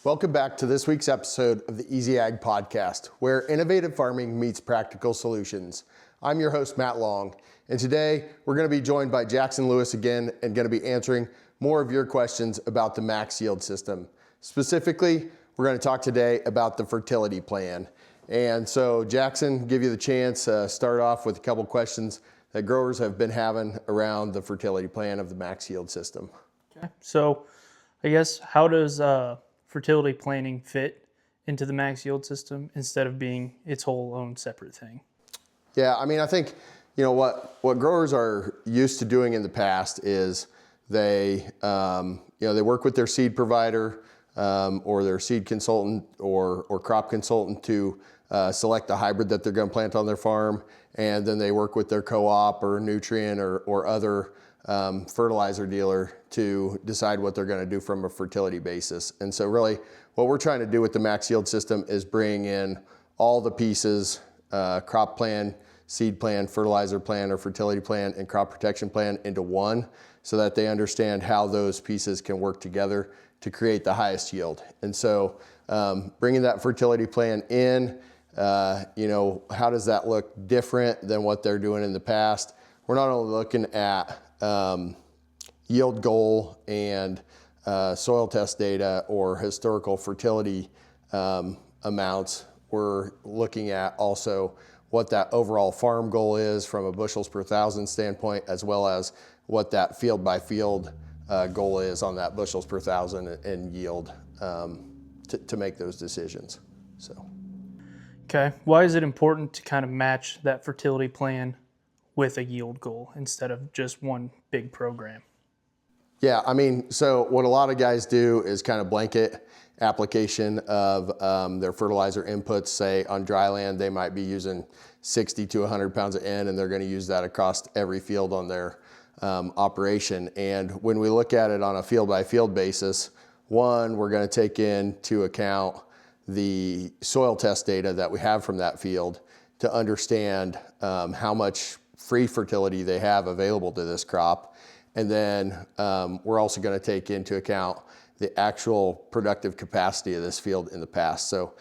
Welcome back to this week's episode of the EZAg Podcast, where innovative farming meets practical solutions. I'm your host, Matt Long, and today we're going to be joined by Jackson Lewis again and going to be answering more of your questions about the max yield system. Specifically, we're going to talk today about the fertility plan. And so Jackson, give you the chance to start off with a couple questions that growers have been having around the fertility plan of the max yield system. Okay. So I guess how does fertility planning fit into the max yield system instead of being its whole own separate thing? Yeah, I mean, I think, what growers are used to doing in the past is they work with their seed provider or their seed consultant or crop consultant to select the hybrid that they're going to plant on their farm, and then they work with their co-op or nutrient or other fertilizer dealer to decide what they're going to do from a fertility basis. And so really what we're trying to do with the max yield system is bring in all the pieces, crop plan, seed plan, fertilizer plan, or fertility plan, and crop protection plan into one, so that they understand how those pieces can work together to create the highest yield. And so bringing that fertility plan in, how does that look different than what they're doing in the past? We're not only looking at yield goal and soil test data or historical fertility amounts. We're looking at also what that overall farm goal is from a bushels per thousand standpoint, as well as what that field by field goal is on that bushels per thousand and yield to make those decisions. So. Okay. Why is it important to kind of match that fertility plan with a yield goal instead of just one big program? Yeah, I mean, so what a lot of guys do is kind of blanket application of their fertilizer inputs. Say on dry land, they might be using 60 to 100 pounds of N, and they're going to use that across every field on their operation. And when we look at it on a field by field basis, one, we're going to take into account the soil test data that we have from that field to understand how much free fertility they have available to this crop. And then we're also going to take into account the actual productive capacity of this field in the past. So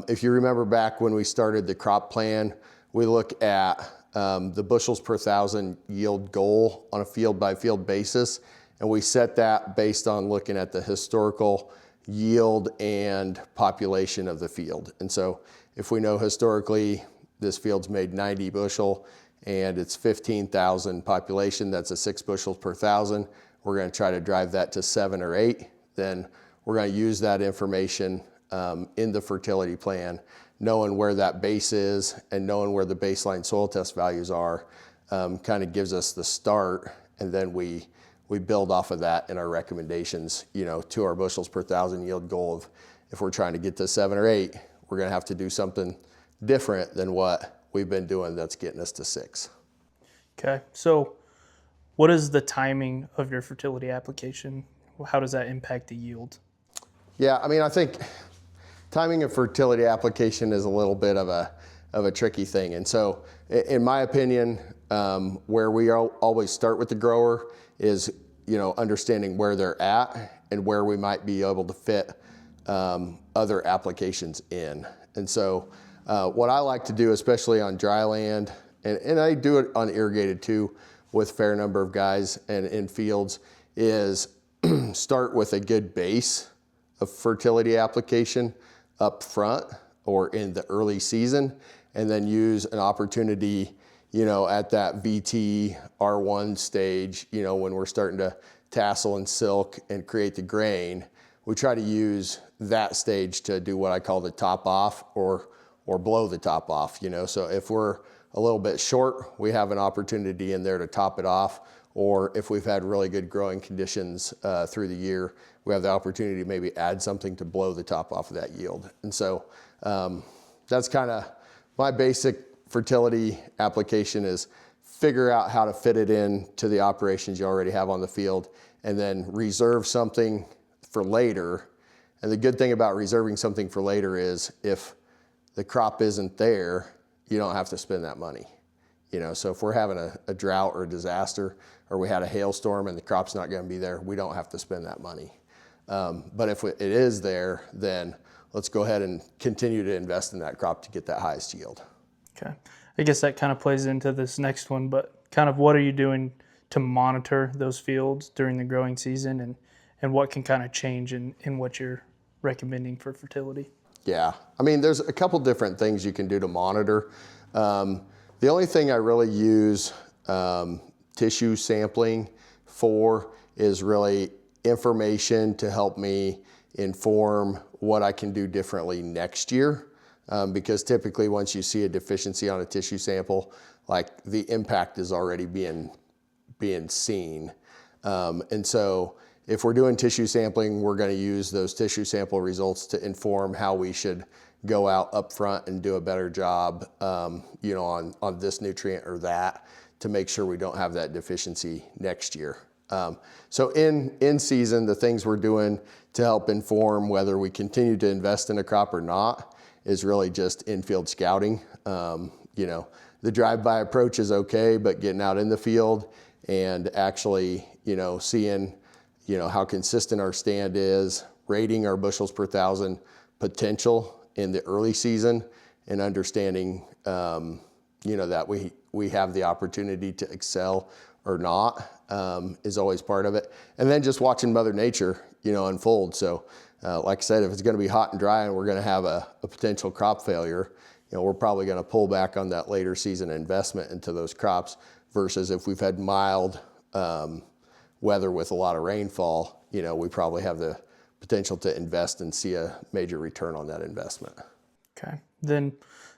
if you remember back when we started the crop plan, we look at the bushels per thousand yield goal on a field by field basis. And we set that based on looking at the historical yield and population of the field. And so if we know historically this field's made 90 bushel and it's 15,000 population, that's a 6 bushels per thousand. We're going to try to drive that to 7 or 8. Then we're going to use that information in the fertility plan, knowing where that base is and knowing where the baseline soil test values are, kind of gives us the start, and then we build off of that in our recommendations, to our bushels per thousand yield goal of, if we're trying to get to 7 or 8, we're going to have to do something different than what we've been doing that's getting us to 6. Okay. So what is the timing of your fertility application? How does that impact the yield? Yeah, I mean, I think timing of fertility application is a little bit of a tricky thing. And so in my opinion, where we always start with the grower is, understanding where they're at and where we might be able to fit other applications in. And so what I like to do, especially on dry land, and I do it on irrigated too with a fair number of guys and in fields, is start with a good base of fertility application up front or in the early season, and then use an opportunity, at that VT R1 stage, when we're starting to tassel and silk and create the grain. We try to use that stage to do what I call the top off or blow the top off, So if we're a little bit short, we have an opportunity in there to top it off. Or if we've had really good growing conditions through the year, we have the opportunity to maybe add something to blow the top off of that yield. And so that's kind of my basic fertility application, is figure out how to fit it in to the operations you already have on the field, and then reserve something for later. And the good thing about reserving something for later is if the crop isn't there, you don't have to spend that money. So if we're having a drought or a disaster, or we had a hailstorm and the crop's not going to be there, we don't have to spend that money. But if it is there, then let's go ahead and continue to invest in that crop to get that highest yield. Okay. I guess that kind of plays into this next one, but kind of what are you doing to monitor those fields during the growing season, and what can kind of change in what you're recommending for fertility? Yeah, I mean, there's a couple different things you can do to monitor. The only thing I really use tissue sampling for is really information to help me inform what I can do differently next year. Because typically once you see a deficiency on a tissue sample, like the impact is already being seen. And so if we're doing tissue sampling, we're going to use those tissue sample results to inform how we should go out up front and do a better job, on this nutrient or that, to make sure we don't have that deficiency next year. So in season, the things we're doing to help inform whether we continue to invest in a crop or not is really just infield scouting. The drive-by approach is okay, but getting out in the field and actually, seeing, how consistent our stand is, rating our bushels per thousand potential in the early season, and understanding, that we have the opportunity to excel or not, is always part of it. And then just watching Mother Nature, unfold. So, like I said, if it's going to be hot and dry and we're going to have a potential crop failure, we're probably going to pull back on that later season investment into those crops, versus if we've had mild weather with a lot of rainfall, we probably have the potential to invest and see a major return on that investment. Okay. Then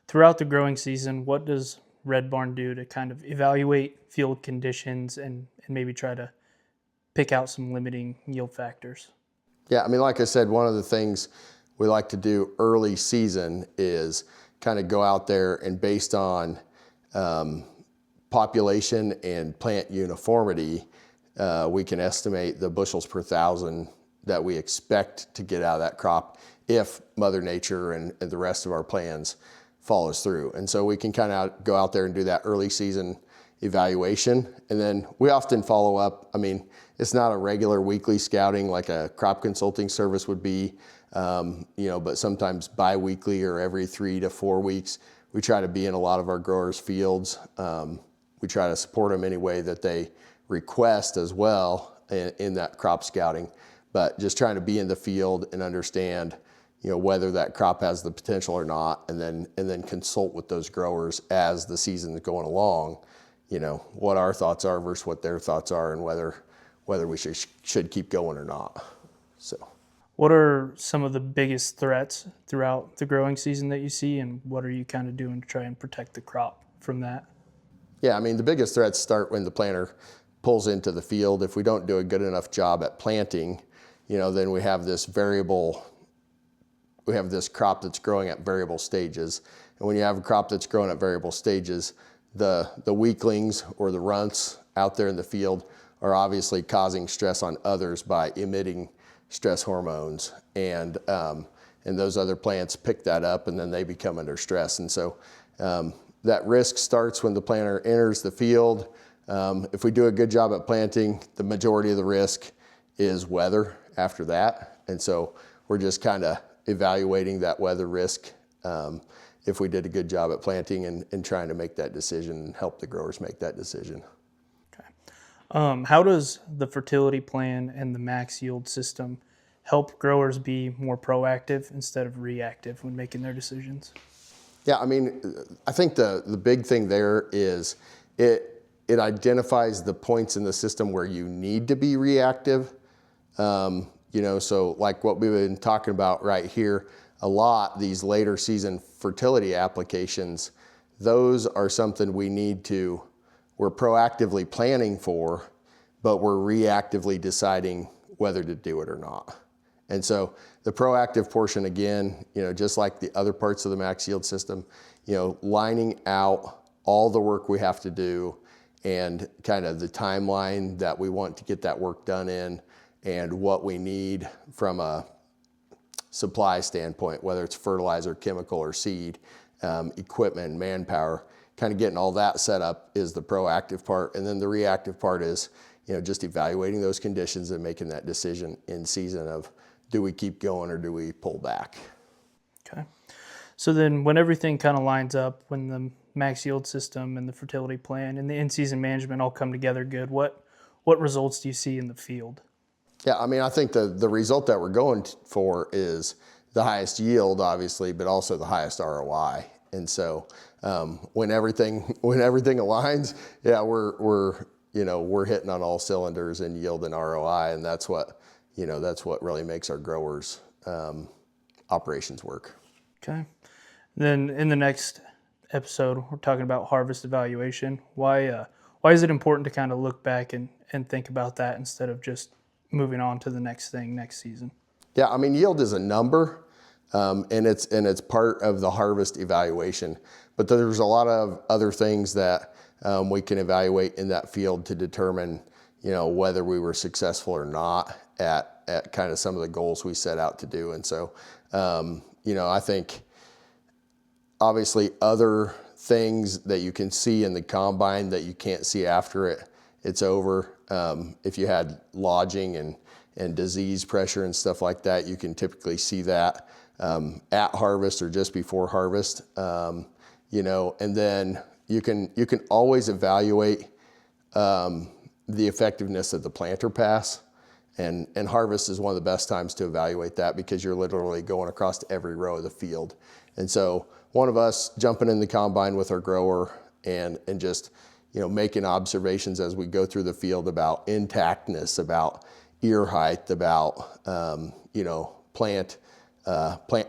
throughout the growing season, what does Red Barn do to kind of evaluate field conditions and maybe try to pick out some limiting yield factors? Yeah, I mean, like I said, one of the things we like to do early season is kind of go out there and, based on population and plant uniformity, we can estimate the bushels per thousand that we expect to get out of that crop if Mother Nature and the rest of our plans follows through. And so we can kind of go out there and do that early season evaluation. And then we often follow up. I mean, it's not a regular weekly scouting like a crop consulting service would be, but sometimes bi-weekly or every 3 to 4 weeks, we try to be in a lot of our growers' fields. We try to support them any way that they request as well in that crop scouting, but just trying to be in the field and understand, whether that crop has the potential or not, and then consult with those growers as the season is going along, what our thoughts are versus what their thoughts are, and whether we should keep going or not. So, what are some of the biggest threats throughout the growing season that you see, and what are you kind of doing to try and protect the crop from that? Yeah, I mean, the biggest threats start when the planter pulls into the field. If we don't do a good enough job at planting, then we have this crop that's growing at variable stages. And when you have a crop that's growing at variable stages, the weaklings or the runts out there in the field are obviously causing stress on others by emitting stress hormones. And those other plants pick that up, and then they become under stress. And so that risk starts when the planter enters the field. If we do a good job at planting, the majority of the risk is weather after that. And so we're just kind of evaluating that weather risk if we did a good job at planting and trying to make that decision and help the growers make that decision. Okay. How does the fertility plan and the max yield system help growers be more proactive instead of reactive when making their decisions? Yeah, I mean, I think the big thing there is it identifies the points in the system where you need to be reactive. So like what we've been talking about right here, a lot, these later season fertility applications, those are something we're proactively planning for, but we're reactively deciding whether to do it or not. And so the proactive portion, again, just like the other parts of the max yield system, lining out all the work we have to do and kind of the timeline that we want to get that work done in, and what we need from a supply standpoint, whether it's fertilizer, chemical, or seed, equipment, manpower, kind of getting all that set up is the proactive part. And then the reactive part is, just evaluating those conditions and making that decision in season of, do we keep going or do we pull back? Okay. So then when everything kind of lines up, when the max yield system and the fertility plan and the in-season management all come together good, what results do you see in the field? Yeah, I mean, I think the result that we're going for is the highest yield, obviously, but also the highest ROI. And so when everything aligns, yeah, we're hitting on all cylinders in yield and ROI, and that's what really makes our growers' operations work. Okay. Then in the next episode, we're talking about harvest evaluation. Why is it important to kind of look back and think about that instead of just moving on to the next thing next season? Yeah, I mean, yield is a number, and it's part of the harvest evaluation. But there's a lot of other things that we can evaluate in that field to determine, whether we were successful or not at kind of some of the goals we set out to do. And so, I think obviously other things that you can see in the combine that you can't see after it's over. If you had lodging and disease pressure and stuff like that, you can typically see that at harvest or just before harvest. And then you can always evaluate the effectiveness of the planter pass. And harvest is one of the best times to evaluate that because you're literally going across every row of the field. And so one of us jumping in the combine with our grower and just, making observations as we go through the field about intactness, about ear height, about, plant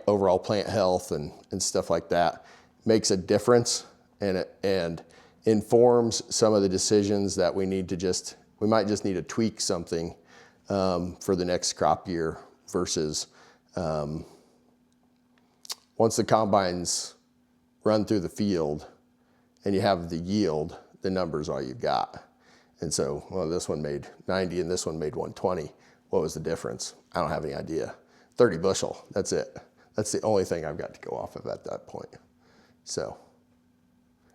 overall plant health and stuff like that makes a difference, and informs some of the decisions that we might just need to tweak something for the next crop year versus once the combines run through the field and you have the yield, the number's all you've got. And so, this one made 90 and this one made 120. What was the difference? I don't have any idea. 30 bushel, that's it. That's the only thing I've got to go off of at that point. So,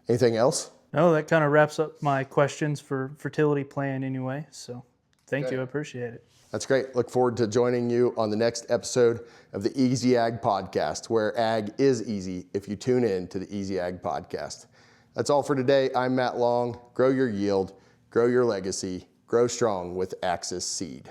anything else? No, that kind of wraps up my questions for fertility plan anyway. So thank you, I appreciate it. That's great. Look forward to joining you on the next episode of the EZAg Podcast, where ag is easy if you tune in to the EZAg Podcast. That's all for today. I'm Matt Long. Grow your yield, grow your legacy, grow strong with Axis Seed.